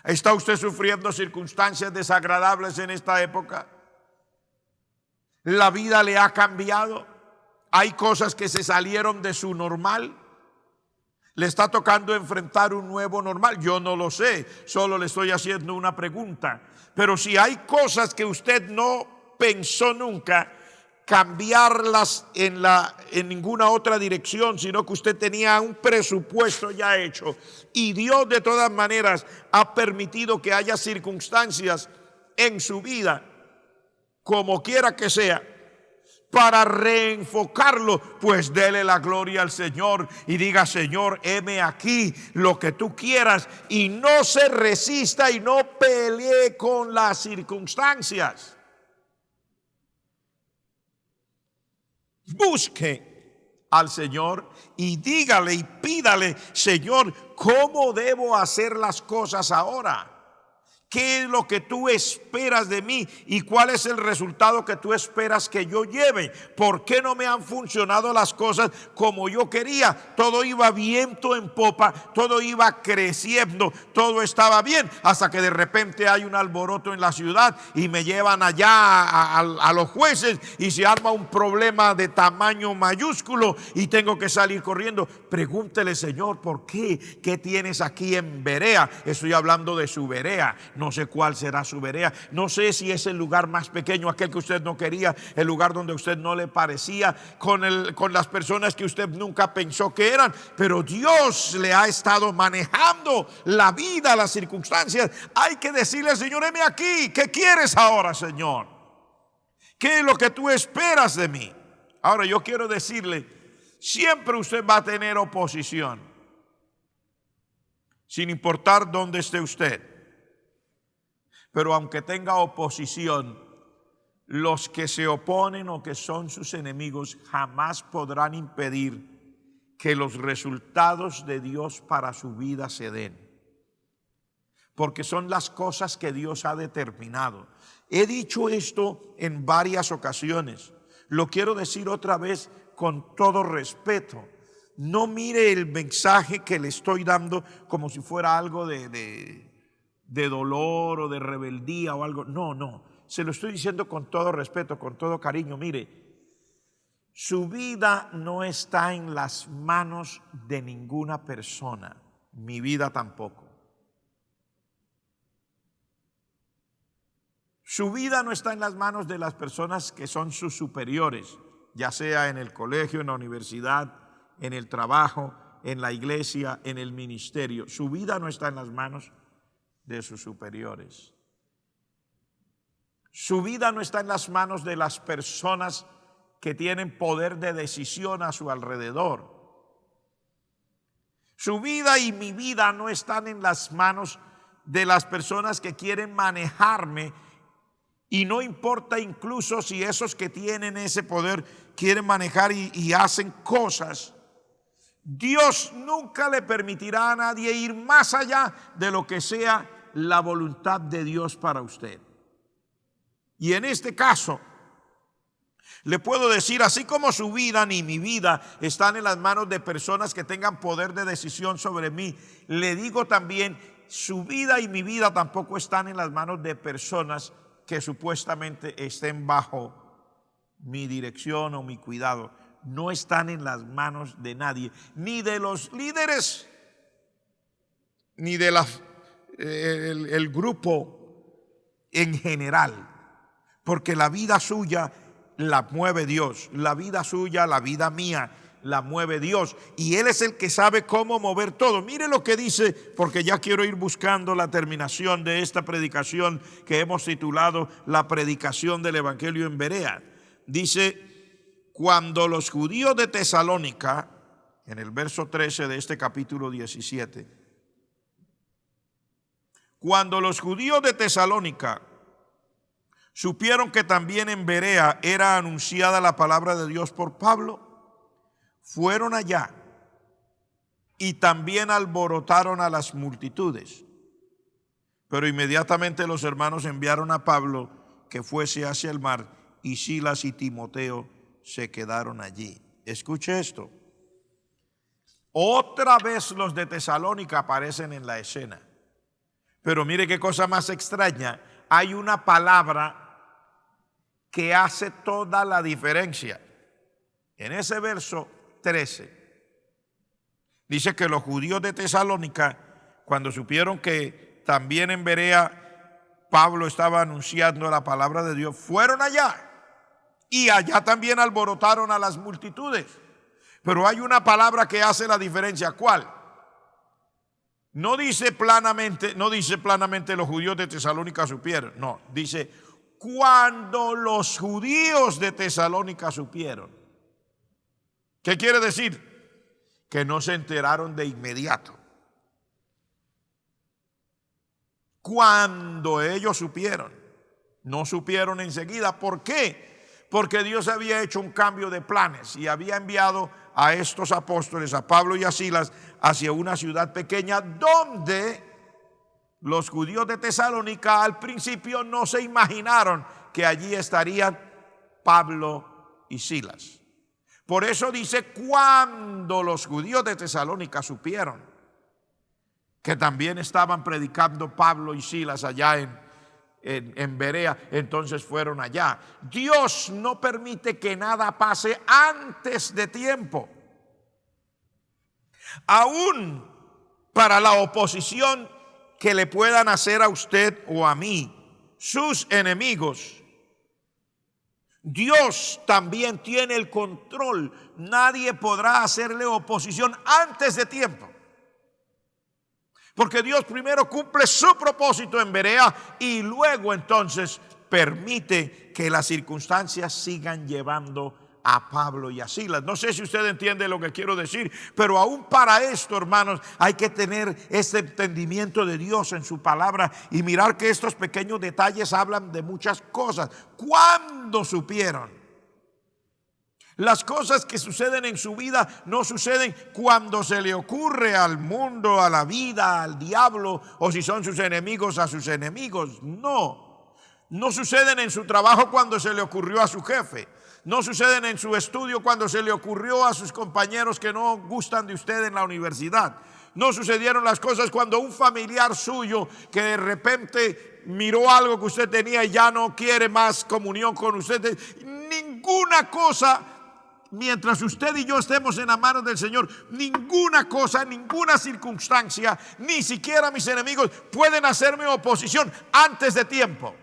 ¿Está usted sufriendo circunstancias desagradables en esta época? ¿La vida le ha cambiado? ¿Hay cosas que se salieron de su normal? ¿Le está tocando enfrentar un nuevo normal? Yo no lo sé, solo le estoy haciendo una pregunta. Pero si hay cosas que usted no pensó nunca cambiarlas en ninguna otra dirección, sino que usted tenía un presupuesto ya hecho, y Dios de todas maneras ha permitido que haya circunstancias en su vida, como quiera que sea, para reenfocarlo, pues dele la gloria al Señor y diga: Señor, heme aquí, lo que tú quieras, y no se resista y no pelee con las circunstancias. Busque al Señor y dígale y pídale: Señor, ¿cómo debo hacer las cosas ahora? ¿Qué es lo que tú esperas de mí? ¿Y cuál es el resultado que tú esperas que yo lleve? ¿Por qué no me han funcionado las cosas como yo quería? Todo iba viento en popa, todo iba creciendo, todo estaba bien, hasta que de repente hay un alboroto en la ciudad y me llevan allá a los jueces, y se arma un problema de tamaño mayúsculo y tengo que salir corriendo. Pregúntele: Señor, ¿por qué? ¿Qué tienes aquí en Berea? Estoy hablando de su Berea. no sé cuál será su Berea, no sé si es el lugar más pequeño, aquel que usted no quería, el lugar donde usted no le parecía, con las personas que usted nunca pensó que eran, pero Dios le ha estado manejando la vida, las circunstancias. Hay que decirle: Señor, heme aquí, ¿qué quieres ahora, Señor? ¿Qué es lo que tú esperas de mí? Ahora yo quiero decirle, siempre usted va a tener oposición, sin importar dónde esté usted. Pero aunque tenga oposición, los que se oponen o que son sus enemigos jamás podrán impedir que los resultados de Dios para su vida se den. Porque son las cosas que Dios ha determinado. He dicho esto en varias ocasiones. Lo quiero decir otra vez con todo respeto. No mire el mensaje que le estoy dando como si fuera algo de dolor o de rebeldía o algo. No. Se lo estoy diciendo con todo respeto, con todo cariño. Mire, su vida no está en las manos de ninguna persona. Mi vida tampoco. Su vida no está en las manos de las personas que son sus superiores, ya sea en el colegio, en la universidad, en el trabajo, en la iglesia, en el ministerio. Su vida no está en las manos de sus superiores. Su vida no está en las manos de las personas que tienen poder de decisión a su alrededor. Su vida y mi vida no están en las manos de las personas que quieren manejarme. Y no importa incluso si esos que tienen ese poder quieren manejar y hacen cosas. Dios nunca le permitirá a nadie ir más allá de lo que sea la voluntad de Dios para usted. Y en este caso, le puedo decir, así como su vida ni mi vida están en las manos de personas que tengan poder de decisión sobre mí, le digo también, su vida y mi vida tampoco están en las manos de personas que supuestamente estén bajo mi dirección o mi cuidado. No están en las manos de nadie, ni de los líderes, ni de el grupo en general, porque la vida suya la mueve Dios, la vida suya, la vida mía la mueve Dios, y Él es el que sabe cómo mover todo. Mire lo que dice, porque ya quiero ir buscando la terminación de esta predicación que hemos titulado La predicación del Evangelio en Berea. Dice: cuando los judíos de Tesalónica, en el verso 13 de este capítulo 17, cuando los judíos de Tesalónica supieron que también en Berea era anunciada la palabra de Dios por Pablo, fueron allá y también alborotaron a las multitudes. Pero inmediatamente los hermanos enviaron a Pablo que fuese hacia el mar, y Silas y Timoteo se quedaron allí. Escuche esto. Otra vez los de Tesalónica aparecen en la escena. Pero mire qué cosa más extraña. Hay una palabra que hace toda la diferencia. En ese verso 13 dice que los judíos de Tesalónica, cuando supieron que también en Berea Pablo estaba anunciando la palabra de Dios, fueron allá y allá también alborotaron a las multitudes. Pero hay una palabra que hace la diferencia. ¿Cuál? No dice planamente los judíos de Tesalónica supieron. No, dice cuando los judíos de Tesalónica supieron. ¿Qué quiere decir? Que no se enteraron de inmediato. Cuando ellos supieron, no supieron enseguida. ¿Por qué? Porque Dios había hecho un cambio de planes y había enviado a estos apóstoles, a Pablo y a Silas, hacia una ciudad pequeña donde los judíos de Tesalónica al principio no se imaginaron que allí estarían Pablo y Silas. Por eso dice cuando los judíos de Tesalónica supieron que también estaban predicando Pablo y Silas allá en Berea, entonces fueron allá. Dios no permite que nada pase antes de tiempo. Aún para la oposición que le puedan hacer a usted o a mí, sus enemigos, Dios también tiene el control. Nadie podrá hacerle oposición antes de tiempo. Porque Dios primero cumple su propósito en Berea y luego entonces permite que las circunstancias sigan llevando a Pablo y a Silas. No sé si usted entiende lo que quiero decir, pero aún para esto, hermanos, hay que tener este entendimiento de Dios en su palabra y mirar que estos pequeños detalles hablan de muchas cosas. ¿Cuándo supieron? Las cosas que suceden en su vida no suceden cuando se le ocurre al mundo, a la vida, al diablo, o si son sus enemigos, a sus enemigos. No, no suceden en su trabajo cuando se le ocurrió a su jefe. No suceden en su estudio cuando se le ocurrió a sus compañeros que no gustan de usted en la universidad. No sucedieron las cosas cuando un familiar suyo que de repente miró algo que usted tenía y ya no quiere más comunión con usted. Ninguna cosa. Mientras usted y yo estemos en la mano del Señor, ninguna cosa, ninguna circunstancia, ni siquiera mis enemigos pueden hacerme oposición antes de tiempo.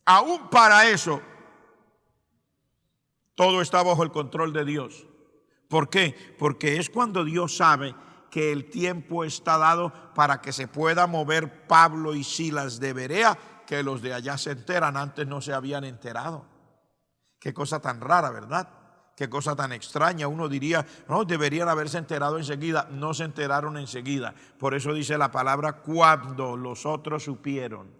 Aún para eso, todo está bajo el control de Dios. ¿Por qué? Porque es cuando Dios sabe que el tiempo está dado para que se pueda mover Pablo y Silas de Berea, que los de allá se enteran. Antes no se habían enterado. Qué cosa tan rara, ¿verdad? Qué cosa tan extraña. Uno diría, no, deberían haberse enterado enseguida. No se enteraron enseguida. Por eso dice la palabra cuando los otros supieron.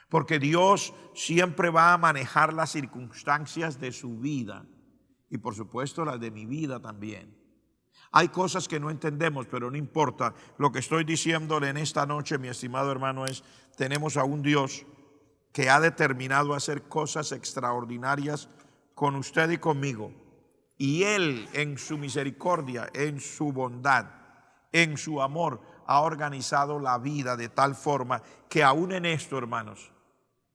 Porque Dios siempre va a manejar las circunstancias de su vida. Y por supuesto las de mi vida también. Hay cosas que no entendemos, pero no importa. Lo que estoy diciéndole en esta noche, mi estimado hermano, es: tenemos a un Dios que ha determinado hacer cosas extraordinarias con usted y conmigo. Y Él, en su misericordia, en su bondad, en su amor, ha organizado la vida de tal forma que aún en esto, hermanos,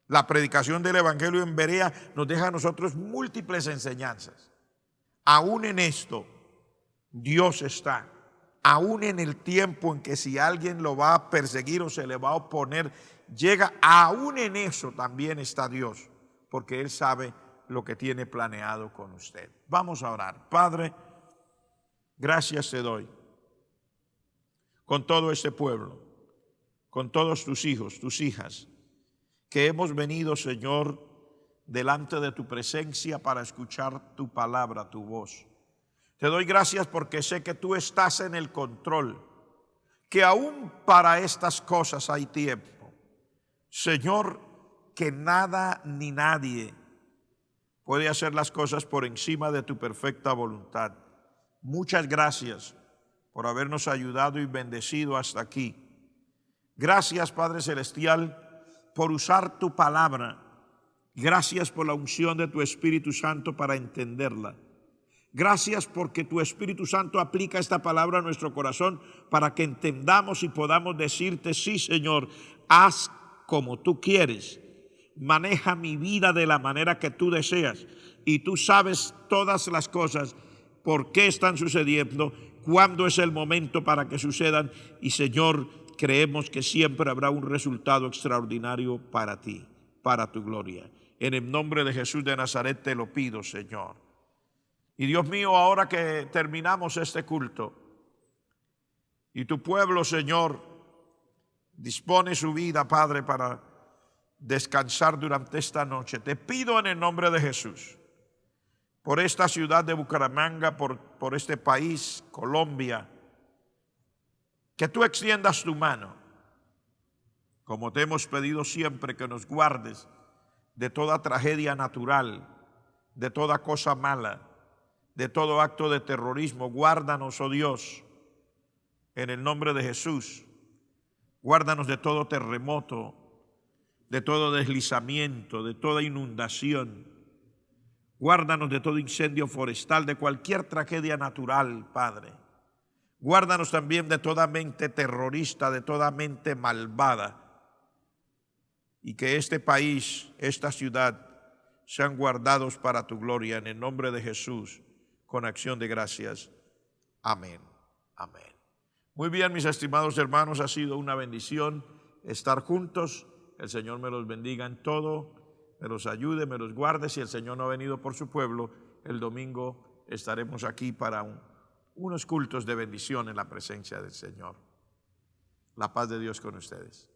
la predicación del Evangelio en Berea nos deja a nosotros múltiples enseñanzas. Aún en esto, Dios está. Aún en el tiempo en que si alguien lo va a perseguir o se le va a oponer, llega, aún en eso también está Dios, porque Él sabe lo que tiene planeado con usted. Vamos a orar. Padre, gracias te doy con todo este pueblo, con todos tus hijos, tus hijas, que hemos venido, Señor, delante de tu presencia para escuchar tu palabra, tu voz. Te doy gracias porque sé que tú estás en el control, que aún para estas cosas hay tiempo. Señor, que nada ni nadie puede hacer las cosas por encima de tu perfecta voluntad. Muchas gracias por habernos ayudado y bendecido hasta aquí. Gracias, Padre Celestial, por usar tu palabra. Gracias por la unción de tu Espíritu Santo para entenderla. Gracias porque tu Espíritu Santo aplica esta palabra a nuestro corazón para que entendamos y podamos decirte: sí, Señor, haz como tú quieres. Maneja mi vida de la manera que tú deseas. Y tú sabes todas las cosas, por qué están sucediendo, cuándo es el momento para que sucedan. Y Señor, creemos que siempre habrá un resultado extraordinario para ti, para tu gloria. En el nombre de Jesús de Nazaret te lo pido, Señor. Y Dios mío, ahora que terminamos este culto y tu pueblo, Señor, dispone su vida, Padre, para descansar durante esta noche, te pido en el nombre de Jesús, por esta ciudad de Bucaramanga, por este país, Colombia, que tú extiendas tu mano, como te hemos pedido siempre, que nos guardes de toda tragedia natural, de toda cosa mala, de todo acto de terrorismo. Guárdanos, oh Dios, en el nombre de Jesús. Guárdanos de todo terremoto, de todo deslizamiento, de toda inundación. Guárdanos de todo incendio forestal, de cualquier tragedia natural, Padre. Guárdanos también de toda mente terrorista, de toda mente malvada. Y que este país, esta ciudad, sean guardados para tu gloria, en el nombre de Jesús, con acción de gracias. Amén. Amén. Muy bien, mis estimados hermanos, ha sido una bendición estar juntos. El Señor me los bendiga en todo, me los ayude, me los guarde. Si el Señor no ha venido por su pueblo, el domingo estaremos aquí para unos cultos de bendición en la presencia del Señor. La paz de Dios con ustedes.